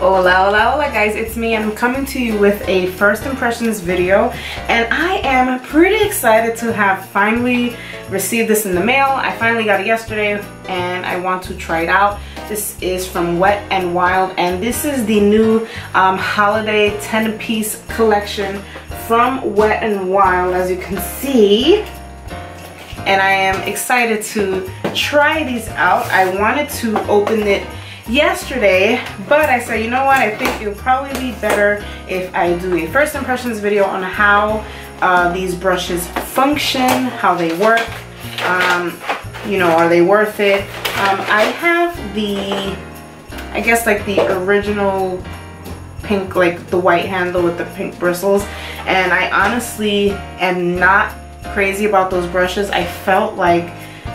Hola, hola, hola guys, it's me and I'm coming to you with a first impressions video, and I am pretty excited to have finally received this in the mail. I finally got it yesterday and I want to try it out. This is from Wet n Wild and this is the new holiday 10-piece collection from Wet n Wild, as you can see. And I am excited to try these out. I wanted to open it yesterday, but I said, you know what, I think it would probably be better if I do a first impressions video on how these brushes function, how they work, you know, are they worth it. I have the, I guess like the original pink, like the white handle with the pink bristles, and I honestly am not crazy about those brushes. I felt like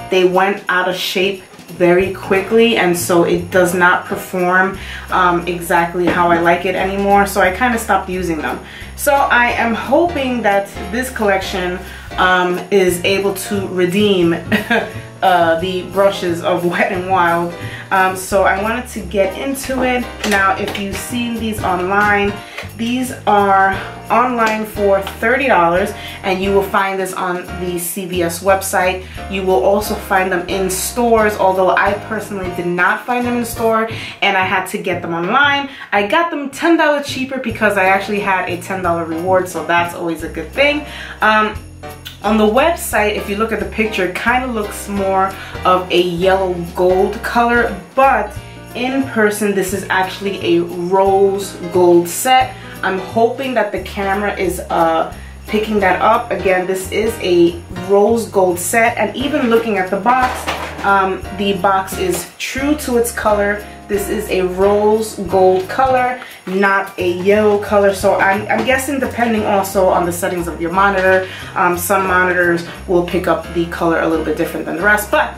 they went out of shape very quickly, and so it does not perform exactly how I like it anymore, so I kind of stopped using them. So I am hoping that this collection is able to redeem the brushes of Wet n Wild. So I wanted to get into it. Now, if you've seen these online, these are online for $30, and you will find this on the CVS website. You will also find them in stores, although I personally did not find them in store and I had to get them online. I got them $10 cheaper because I actually had a $10 reward, so that's always a good thing. On the website, if you look at the picture, it kind of looks more of a yellow gold color, but in person this is actually a rose gold set. I'm hoping that the camera is picking that up. Again, this is a rose gold set, and even looking at the box is true to its color. This is a rose gold color, not a yellow color. So I'm guessing, depending also on the settings of your monitor, some monitors will pick up the color a little bit different than the rest. But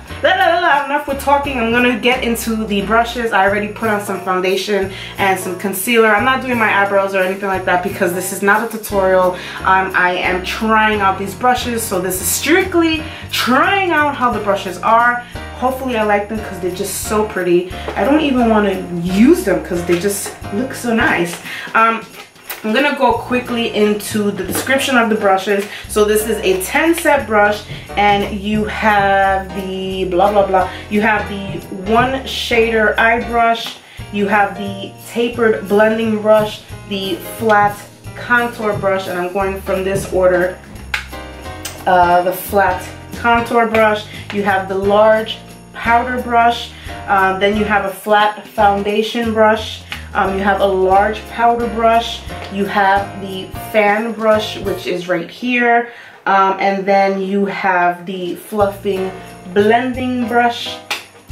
enough with talking. I'm gonna get into the brushes. I already put on some foundation and some concealer. I'm not doing my eyebrows or anything like that because this is not a tutorial. I am trying out these brushes, so this is strictly trying out how the brushes are. Hopefully I like them because they're just so pretty. I don't even want to use them because they just look so nice. I'm gonna go quickly into the description of the brushes. So this is a 10 set brush, and you have the blah blah blah. You have the one shader eye brush, you have the tapered blending brush, the flat contour brush, and I'm going from this order. The flat contour brush, you have the large powder brush, then you have a flat foundation brush, you have a large powder brush, you have the fan brush, which is right here, and then you have the fluffing blending brush,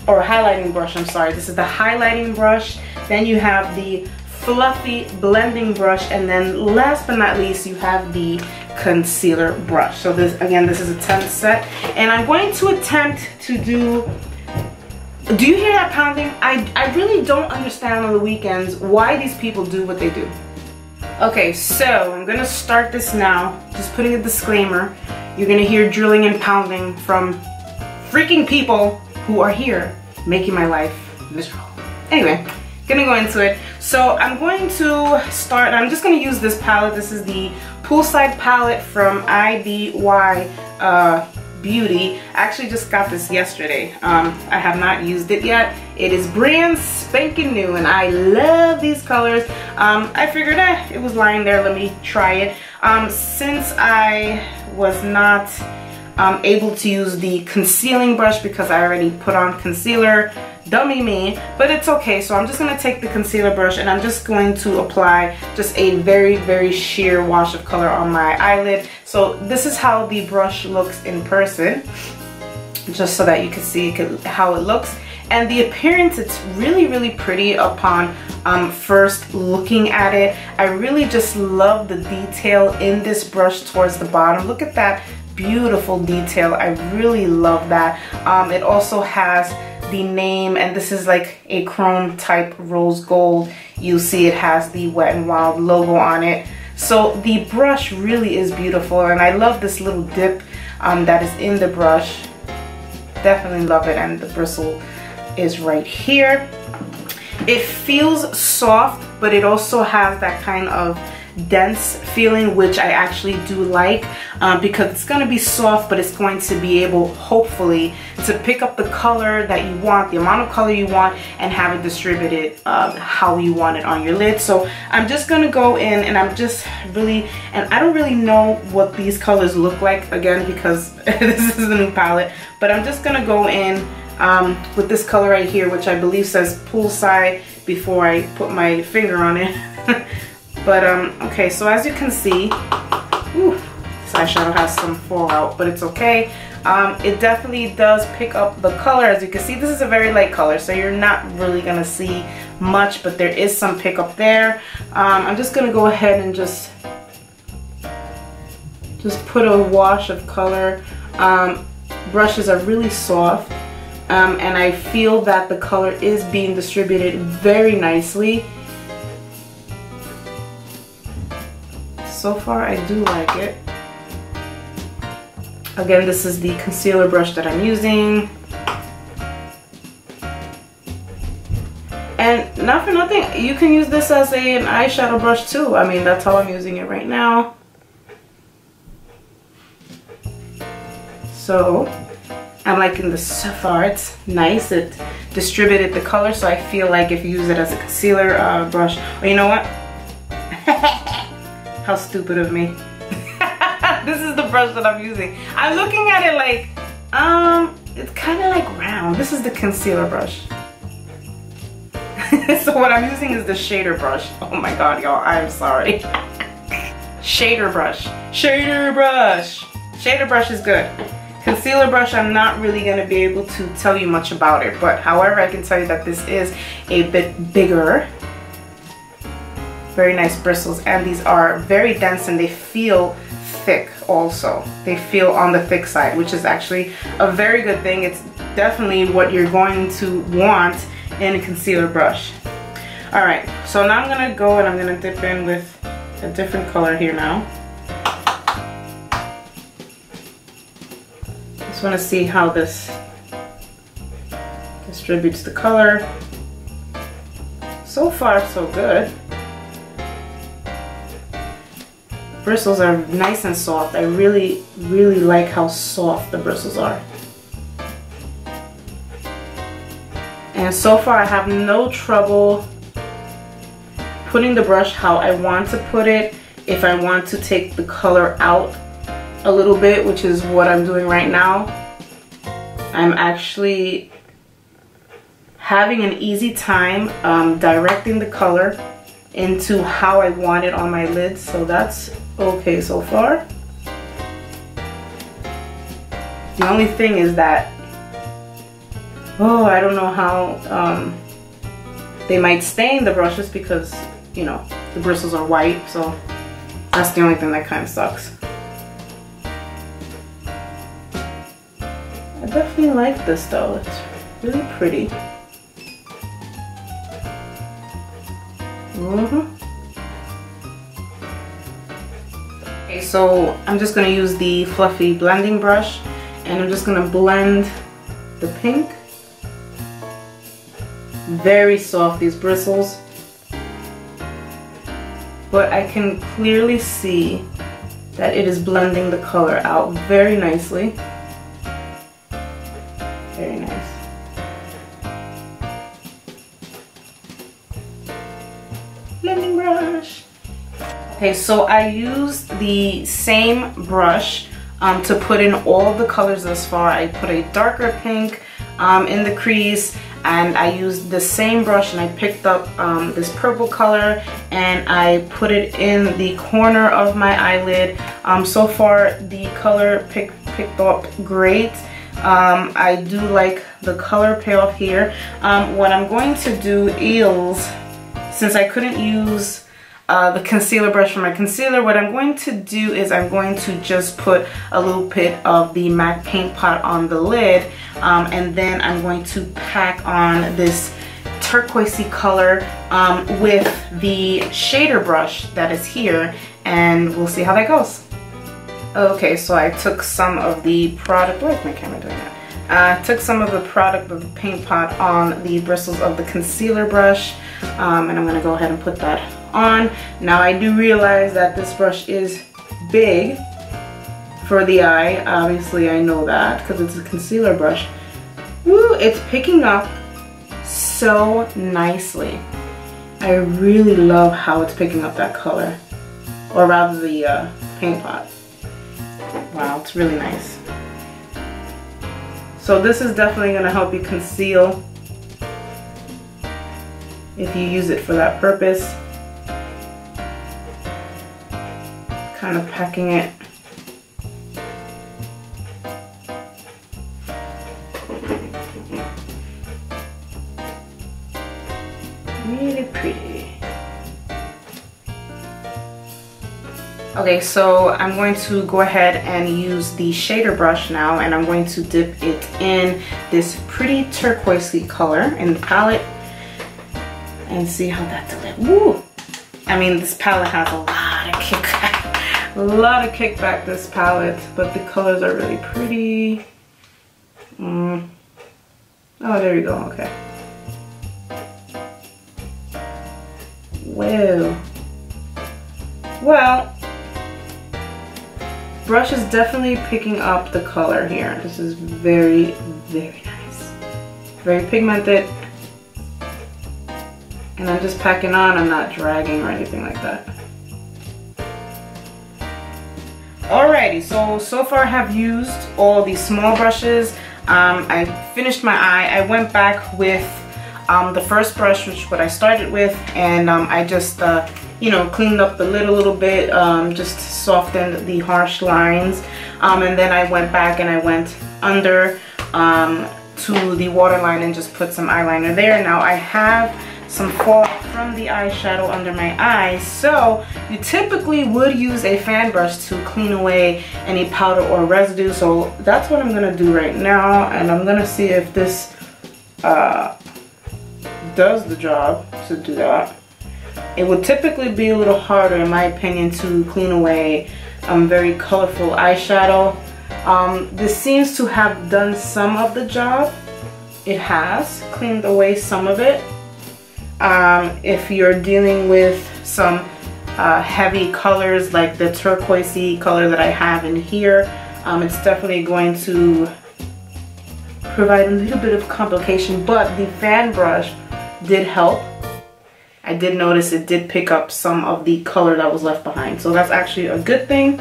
or highlighting brush, I'm sorry, this is the highlighting brush. Then you have the fluffy blending brush, and then last but not least you have the concealer brush. So this, again, this is a 10 set, and I'm going to attempt to do you hear that pounding? I really don't understand on the weekends why these people do what they do. Okay, so I'm gonna start this now, just putting a disclaimer. You're gonna hear drilling and pounding from freaking people who are here making my life miserable. Anyway, gonna go into it. So I'm going to start, I'm just gonna use this palette. This is the Poolside palette from IBY Beauty. I actually just got this yesterday. I have not used it yet. It is brand spanking new and I love these colors. I figured it was lying there, let me try it. Since I was not able to use the concealing brush because I already put on concealer, dummy me, but it's okay. So I'm just going to take the concealer brush and I'm just going to apply just a very sheer wash of color on my eyelid. So this is how the brush looks in person, just so that you can see how it looks. And the appearance, it's really pretty upon first looking at it. I really just love the detail in this brush towards the bottom. Look at that beautiful detail. I really love that. It also has the name, and this is like a chrome type rose gold. You see it has the Wet n Wild logo on it. So the brush really is beautiful, and I love this little dip that is in the brush. Definitely love it, and the bristle is right here. It feels soft, but it also has that kind of dense feeling, which I actually do like, because it's going to be soft, but it's going to be able, hopefully, to pick up the color that you want, the amount of color you want, and have it distributed how you want it on your lid. So I'm just going to go in, and I'm just really, and I don't really know what these colors look like, again, because this is a new palette, but I'm just going to go in with this color right here, which I believe says Poolside, before I put my finger on it. But okay, so as you can see, this eyeshadow has some fallout, but it's okay. It definitely does pick up the color. As you can see, this is a very light color, so you're not really gonna see much, but there is some pickup there. I'm just gonna go ahead and just put a wash of color. Brushes are really soft, and I feel that the color is being distributed very nicely. So far, I do like it. Again, this is the concealer brush that I'm using. And not for nothing, you can use this as an eyeshadow brush too. I mean, that's how I'm using it right now. So, I'm liking this so far. It's nice. It distributed the color, so I feel like if you use it as a concealer brush, or you know what? How stupid of me. This is the brush that I'm using. I'm looking at it like, it's kind of like round. This is the concealer brush. So what I'm using is the shader brush. Oh my god, y'all, I'm sorry. Shader brush. Shader brush. Shader brush is good. Concealer brush, I'm not really going to be able to tell you much about it. But however, I can tell you that this is a bit bigger. Very nice bristles, and these are very dense, and they feel thick also. They feel on the thick side, which is actually a very good thing. It's definitely what you're going to want in a concealer brush. Alright, so now I'm going to go and I'm going to dip in with a different color here now. Just want to see how this distributes the color. So far, so good. Bristles are nice and soft. I really, really like how soft the bristles are. And so far I have no trouble putting the brush how I want to put it. If I want to take the color out a little bit, which is what I'm doing right now, I'm actually having an easy time directing the color into how I want it on my lids, so that's okay so far. The only thing is that, I don't know how they might stain the brushes, because, you know, the bristles are white, so that's the only thing that kind of sucks. I definitely like this though, it's really pretty. Okay, so I'm just going to use the fluffy blending brush, and I'm just going to blend the pink. Very soft, these bristles, but I can clearly see that it is blending the color out very nicely. Very nice. Blending brush. Okay, so I used the same brush to put in all of the colors thus far. I put a darker pink in the crease, and I used the same brush, and I picked up this purple color, and I put it in the corner of my eyelid. So far the color picked up great. I do like the color payoff here. What I'm going to do is, since I couldn't use the concealer brush for my concealer, what I'm going to do is I'm going to just put a little bit of the MAC paint pot on the lid, and then I'm going to pack on this turquoisey color with the shader brush that is here, and we'll see how that goes. Okay, so I took some of the product, why is my camera doing that? I took some of the product of the paint pot on the bristles of the concealer brush, and I'm going to go ahead and put that on. Now I do realize that this brush is big for the eye. Obviously I know that because it's a concealer brush. Woo, it's picking up so nicely. I really love how it's picking up that color, or rather the paint pot. Wow, it's really nice. So this is definitely going to help you conceal if you use it for that purpose. Kind of packing it. Really pretty. Okay, so I'm going to go ahead and use the shader brush now, and I'm going to dip it in this pretty turquoisey color in the palette and see how that delivers. Woo! I mean, this palette has a lot of kickback. A lot of kickback, this palette, but the colors are really pretty. Oh, there we go, okay. Whoa. Well, brush is definitely picking up the color here. This is very, very nice. Very pigmented. And I'm just packing on, I'm not dragging or anything like that. Alrighty, so far I have used all these small brushes. I finished my eye. I went back with the first brush, which what I started with, and I just you know, cleaned up the lid a little bit, just softened the harsh lines, and then I went back and I went under to the waterline and just put some eyeliner there. Now I have some fall from the eyeshadow under my eyes, so you typically would use a fan brush to clean away any powder or residue, so that's what I'm gonna do right now, and I'm gonna see if this does the job to do that. It would typically be a little harder, in my opinion, to clean away very colorful eyeshadow. This seems to have done some of the job. It has cleaned away some of it. If you're dealing with some heavy colors like the turquoisey color that I have in here, it's definitely going to provide a little bit of complication, but the fan brush did help. I did notice it did pick up some of the color that was left behind, so that's actually a good thing.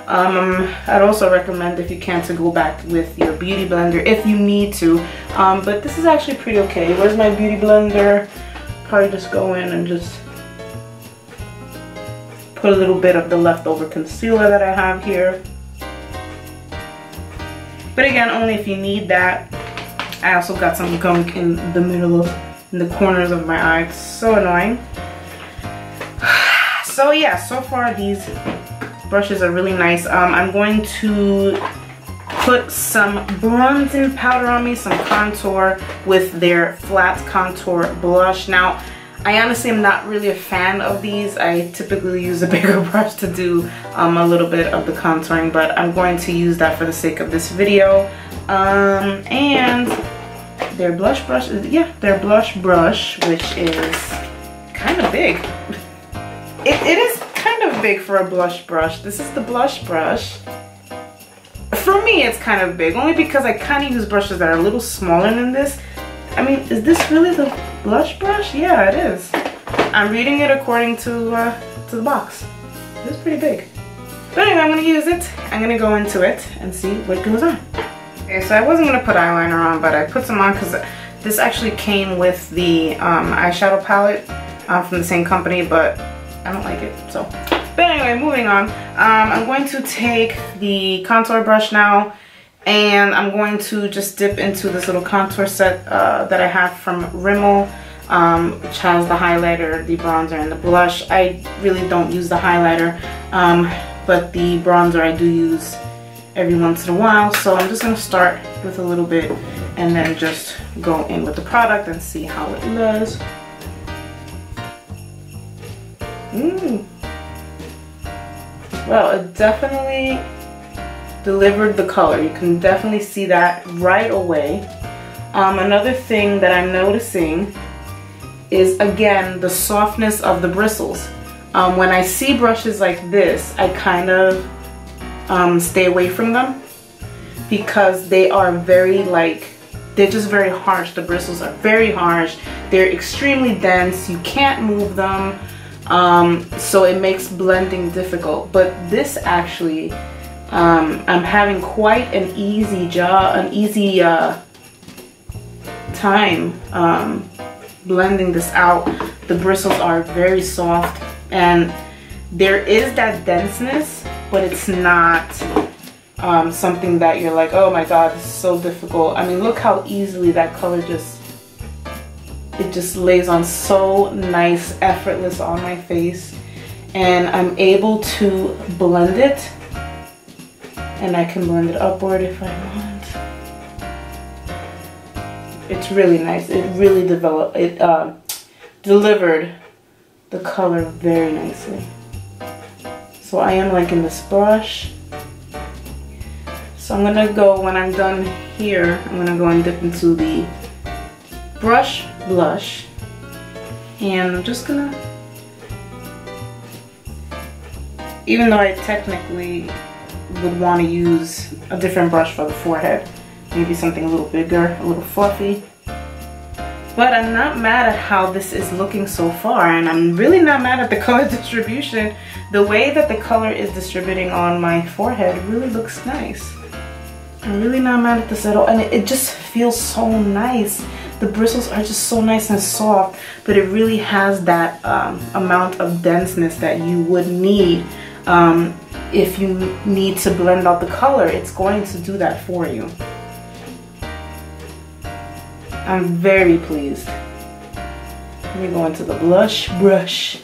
I'd also recommend, if you can, to go back with your beauty blender if you need to, but this is actually pretty okay. Where's my beauty blender? Probably just go in and just put a little bit of the leftover concealer that I have here. But again, only if you need that. I also got some gunk in the middle of, in the corners of my eye. It's so annoying. So yeah, so far these brushes are really nice. I'm going to put some bronzing powder on me, some contour with their flat contour blush. Now, I honestly am not really a fan of these. I typically use a bigger brush to do a little bit of the contouring, but I'm going to use that for the sake of this video. And their blush brush is, yeah, their blush brush, which is kind of big. It is kind of big for a blush brush. This is the blush brush. For me, it's kind of big, only because I kind of use brushes that are a little smaller than this. I mean, is this really the blush brush? Yeah, it is. I'm reading it according to the box. It's pretty big. But anyway, I'm gonna use it. I'm gonna go into it and see what goes on. Okay, so I wasn't gonna put eyeliner on, but I put some on because this actually came with the eyeshadow palette from the same company, but I don't like it, so. But anyway, moving on. I'm going to take the contour brush now, and I'm going to just dip into this little contour set that I have from Rimmel, which has the highlighter, the bronzer, and the blush. I really don't use the highlighter, but the bronzer I do use every once in a while. So I'm just going to start with a little bit and then just go in with the product and see how it does. Well, it definitely delivered the color. You can definitely see that right away. Another thing that I'm noticing is, again, the softness of the bristles. When I see brushes like this, I kind of stay away from them because they are very they're just very harsh. The bristles are very harsh. They're extremely dense. You can't move them. So it makes blending difficult. But this actually, I'm having quite an easy time blending this out. The bristles are very soft and there is that denseness, but it's not something that you're like, oh my god, this is so difficult. I mean, look how easily that color just lays on so nice, effortless on my face. And I'm able to blend it, and I can blend it upward if I want. It's really nice. It really delivered the color very nicely. So I am liking this brush. So I'm gonna go, when I'm done here, I'm gonna go and dip into the brush blush, and I'm just gonna, even though I technically would want to use a different brush for the forehead, maybe something a little bigger, a little fluffy, but I'm not mad at how this is looking so far, and I'm really not mad at the color distribution. The way that the color is distributing on my forehead really looks nice. I'm really not mad at this at all, and it just feels so nice. The bristles are just so nice and soft, but it really has that amount of denseness that you would need if you need to blend out the color. It's going to do that for you. I'm very pleased. Let me go into the blush brush.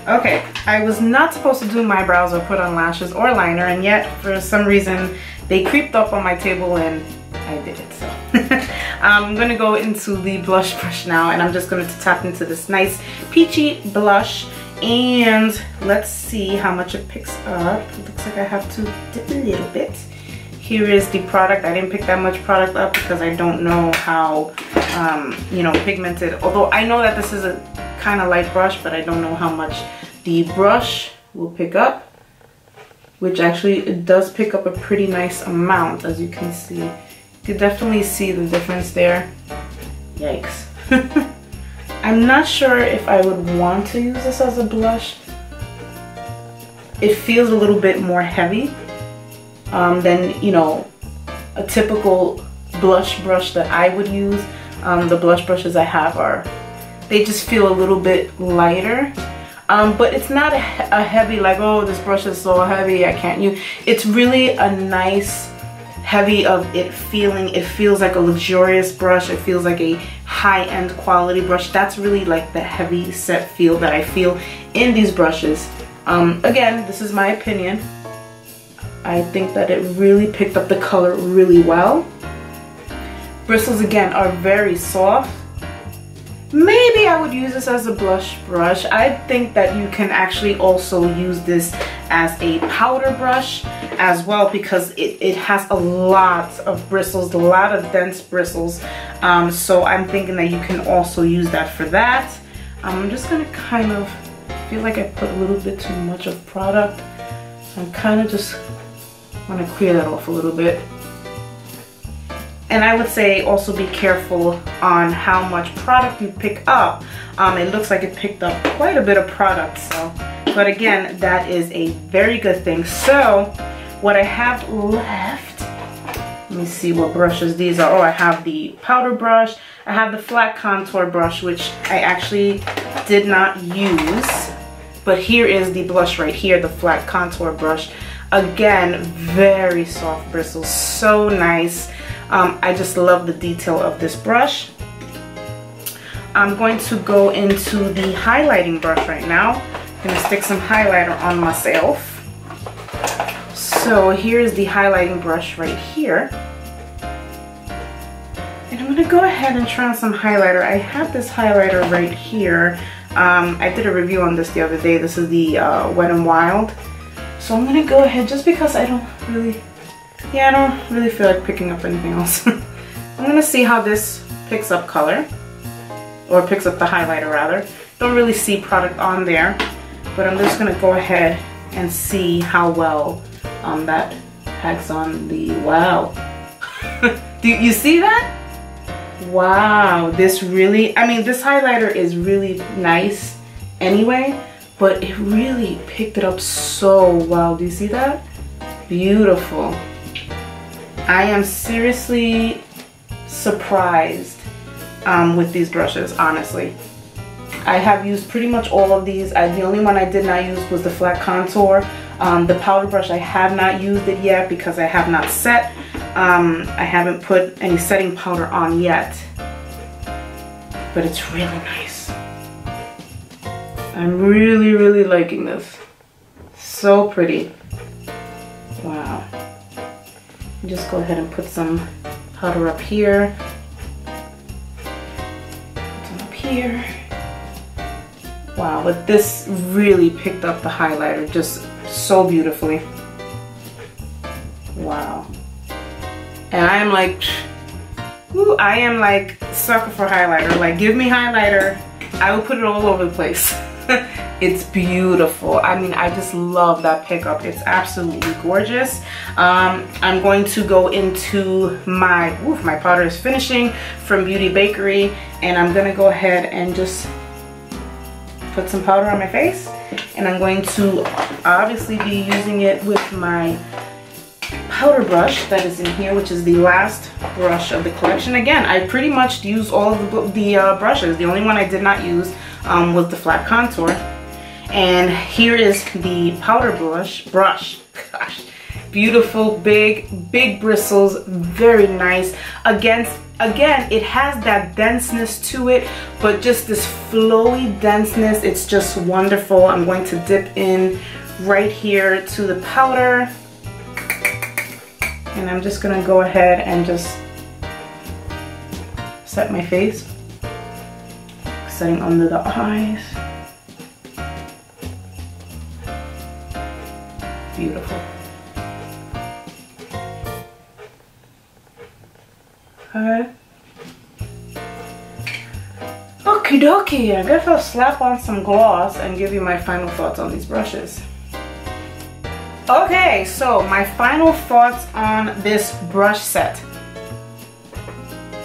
Okay, I was not supposed to do my brows or put on lashes or liner, and yet for some reason they creeped up on my table and I did it. So I'm gonna go into the blush brush now, and I'm just going to tap into this nice peachy blush, and let's see how much it picks up. It looks like I have to dip a little bit. Here is the product. I didn't pick that much product up because I don't know how you know, pigmented, although I know that this is a kind of light brush, but I don't know how much the brush will pick up, which actually it does pick up a pretty nice amount, as you can see. You can definitely see the difference there. Yikes. I'm not sure if I would want to use this as a blush. It feels a little bit more heavy than, you know, a typical blush brush that I would use. The blush brushes I have they just feel a little bit lighter. But it's not a heavy, like, oh, this brush is so heavy, I can't use. It's really a nice heavy of it feeling. It feels like a luxurious brush. It feels like a high-end quality brush. That's really like the heavy set feel that I feel in these brushes. Again, this is my opinion. I think that it really picked up the color really well. Bristles, again, are very soft. Maybe I would use this as a blush brush. I think that you can actually also use this as a powder brush as well, because it has a lot of bristles, a lot of dense bristles. So I'm thinking that you can also use that for that. I'm just gonna kind of feel like I put a little bit too much of product. I'm kind of just want to clear that off a little bit. And I would say also be careful on how much product you pick up. It looks like it picked up quite a bit of product, so, but again, that is a very good thing. So what I have left, let me see what brushes these are. Oh, I have the powder brush. I have the flat contour brush, which I actually did not use. But here is the blush right here, the flat contour brush. Again, very soft bristles, so nice. I just love the detail of this brush. I'm going to go into the highlighting brush right now. I'm gonna stick some highlighter on myself. So here's the highlighting brush right here. And I'm gonna go ahead and try on some highlighter. I have this highlighter right here. I did a review on this the other day. This is the Wet n Wild. So I'm gonna go ahead, just because I don't really feel like picking up anything else. I'm gonna see how this picks up color, or picks up the highlighter rather. Don't really see product on there, but I'm just gonna go ahead and see how well that packs on the, wow. Do you see that? Wow, this really, I mean, this highlighter is really nice anyway, but it really picked it up so well. Do you see that? Beautiful. I am seriously surprised with these brushes, honestly. I have used pretty much all of these. The only one I did not use was the flat contour. The powder brush, I have not used it yet because I have not set. I haven't put any setting powder on yet, but it's really nice. I'm really, really liking this. So pretty. Wow. Just go ahead and put some powder up here. Put some up here. Wow, but this really picked up the highlighter just so beautifully. Wow. And I am like, woo, I am like sucker for highlighter. Like, give me highlighter, I will put it all over the place. It's beautiful. I mean, I just love that pickup. It's absolutely gorgeous. I'm going to go into my powder is finishing from Beauty Bakery, and I'm gonna go ahead and just put some powder on my face, and I'm going to obviously be using it with my powder brush that is in here, which is the last brush of the collection. Again, I pretty much used all of the brushes. The only one I did not use was the flat contour. And here is the powder brush. Gosh, beautiful, big bristles, very nice. Again, it has that denseness to it, but just this flowy denseness, it's just wonderful. I'm going to dip in right here to the powder, and I'm just gonna go ahead and just set my face, setting under the eyes. Beautiful. Okay. Okie dokie, I guess I'll slap on some gloss and give you my final thoughts on these brushes. Okay, so my final thoughts on this brush set.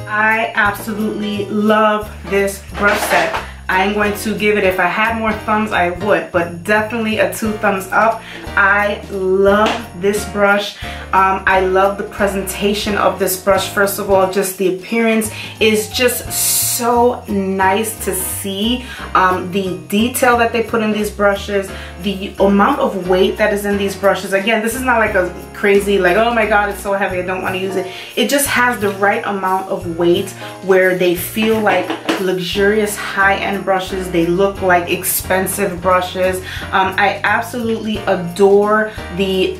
I absolutely love this brush set. I'm going to give it, if I had more thumbs I would, but definitely a 2 thumbs up. I love this brush. I love the presentation of this brush. First of all, just the appearance is just so nice to see. The detail that they put in these brushes, the amount of weight that is in these brushes. Again, this is not like a crazy, like, oh my god, it's so heavy, I don't want to use it. It just has the right amount of weight where they feel like luxurious high-end brushes. They look like expensive brushes. I absolutely adore the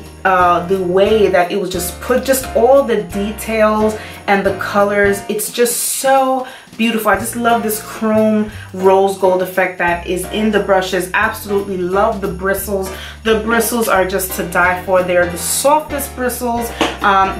way that it was just put, just all the details and the colors. It's just so beautiful. I just love this chrome rose gold effect that is in the brushes. Absolutely love the bristles. The bristles are just to die for. They're the softest bristles.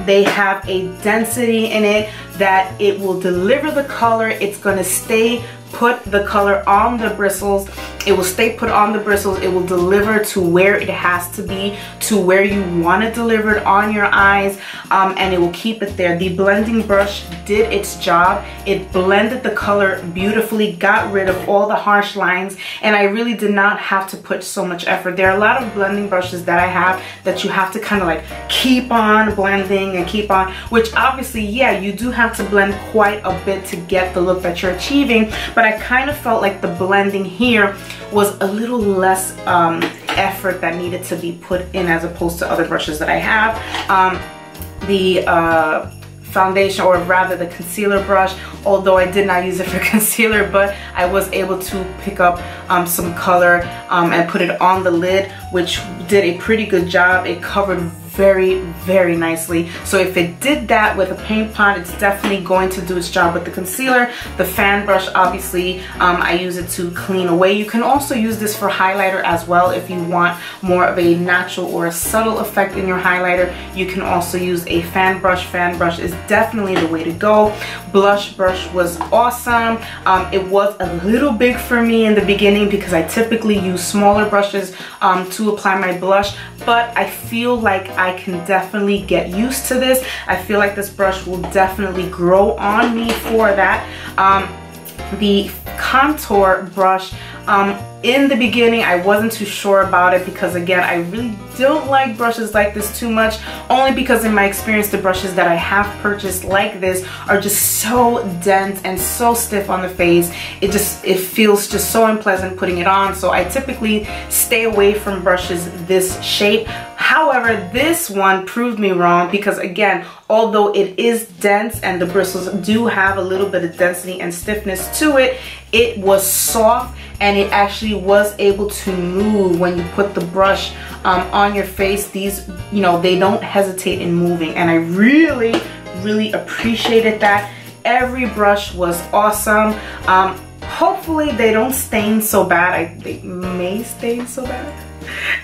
They have a density in it that it will deliver the color. It's going to stay put the color on the bristles. It will stay put on the bristles. It will deliver to where it has to be, to where you want it delivered on your eyes, and it will keep it there. The blending brush did its job. It blended the color beautifully, got rid of all the harsh lines, and I really did not have to put so much effort. There are a lot of blending brushes that I have that you have to kind of like keep on blending and keep on, which obviously, yeah, you do have to blend quite a bit to get the look that you're achieving, but I kind of felt like the blending here was a little less effort that needed to be put in as opposed to other brushes that I have. The foundation, or rather the concealer brush, although I did not use it for concealer, but I was able to pick up some color and put it on the lid, which did a pretty good job. It covered very, very nicely. So if it did that with a paint pot, it's definitely going to do its job with the concealer. The fan brush, obviously, I use it to clean away. You can also use this for highlighter as well if you want more of a natural or a subtle effect in your highlighter. You can also use a fan brush. Fan brush is definitely the way to go. Blush brush was awesome. It was a little big for me in the beginning because I typically use smaller brushes to apply my blush, but I feel like I can definitely get used to this. I feel like this brush will definitely grow on me for that. The contour brush, in the beginning I wasn't too sure about it because, again, I really don't like brushes like this too much, only because in my experience the brushes that I have purchased like this are just so dense and so stiff on the face. It feels just so unpleasant putting it on, so I typically stay away from brushes this shape. However, this one proved me wrong because, again, although it is dense and the bristles do have a little bit of density and stiffness to it, it was soft and it actually was able to move when you put the brush on your face. These, you know, they don't hesitate in moving, and I really, really appreciated that. Every brush was awesome. Hopefully they don't stain so bad. They may stain so bad,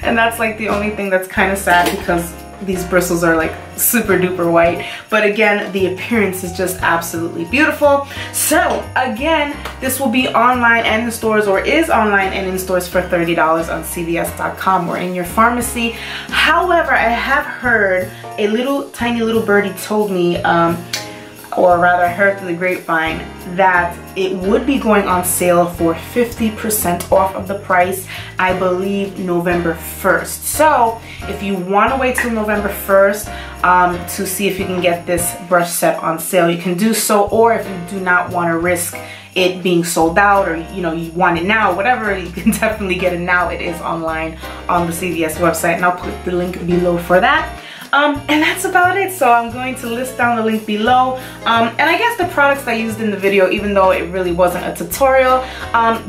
and that's like the only thing that's kind of sad because these bristles are like super duper white. But again, the appearance is just absolutely beautiful. So again, this will be online and in stores, or is online and in stores, for $30 on CVS.com or in your pharmacy. However, I have heard, a little tiny little birdie told me, or rather I heard through the grapevine, that it would be going on sale for 50% off of the price, I believe November 1st. So if you want to wait till November 1st to see if you can get this brush set on sale, you can do so. Or if you do not want to risk it being sold out, or you know, you want it now, whatever, you can definitely get it now. It is online on the CVS website, and I'll put the link below for that. And that's about it. So I'm going to list down the link below, and I guess the products I used in the video, even though it really wasn't a tutorial,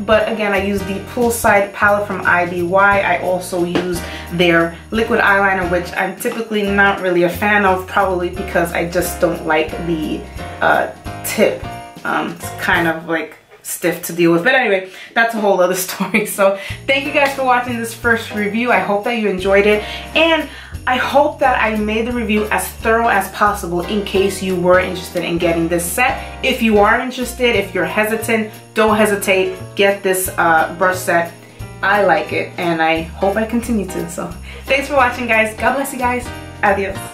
but again, I used the Poolside palette from IBY. I also used their liquid eyeliner, which I'm typically not really a fan of, probably because I just don't like the tip. It's kind of like stiff to deal with, but anyway, that's a whole other story. So thank you guys for watching this first review. I hope that you enjoyed it, and I hope that I made the review as thorough as possible in case you were interested in getting this set. If you are interested, if you're hesitant, don't hesitate, get this brush set. I like it, and I hope I continue to. So thanks for watching, guys. God bless you guys. Adios.